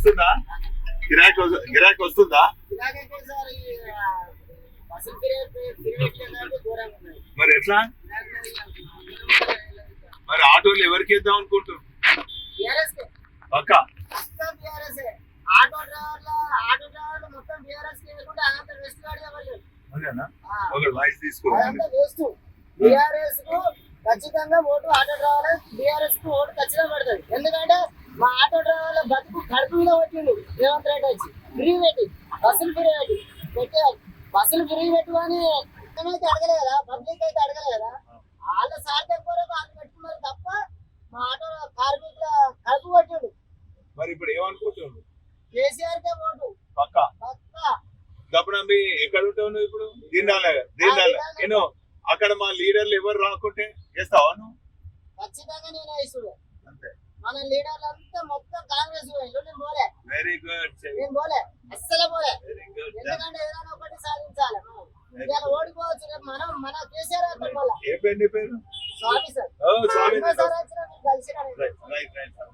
వస్తుందా? గిరాకీ వస్తుందా? మరి ఎట్లా? మరి ఆటోలు ఎవరికి ఇద్దాం అనుకుంటున్నాం? పక్క వాయిస్ ఖచ్చితంగా ఓటు ఆటో డ్రైవర్ బీఆర్ఎస్ కు ఓటు ఖచ్చితంగా పడుతుంది. ఎందుకంటే మా ఆటో డ్రైవర్ల బతుకు కడుపు మీద వచ్చిండు రేవంత్ రెడ్డి వచ్చి ఫ్రీ పెట్టి బస్సులు ఫ్రీ పెట్టి బస్సులు ఫ్రీ పెట్టు అని అయితే అడగలే కదా, పబ్లిక్ అయితే అడగలే కదా. వాళ్ళ సార్థం కొరకు వాళ్ళు పెట్టుకున్నారు తప్ప మా ఆటో కార్మికుల కడుపు కొట్టిండు. మరి ఇప్పుడు ఏమనుకుంటున్నాడు? కేసీఆర్ కే ఓటు పక్క పక్క. ఇప్పుడు ఎక్కడ ఉంటావు నువ్వు? ఇప్పుడు నేను అక్కడ మా లీడర్లు ఎవరు రాకుంటే చేస్తావా నువ్వు? ఖచ్చితంగా నేను వేసుడు. అంతే. మన లీడర్లు అంతా మొత్తం కాంగ్రెస్ నేను పోలే. Very good. నేను పోలే, అస్సలే పోలే. Very good. ఎందుకంటే ఏదైనా ఒకటి సాధించాలి. ఇలా ఓడిపోవచ్చు రేపు మనం మన కేసీఆర్ ఏ పేరు? స్వామి సార్. స్వామి సార్ వచ్చిన కలిసి రైట్.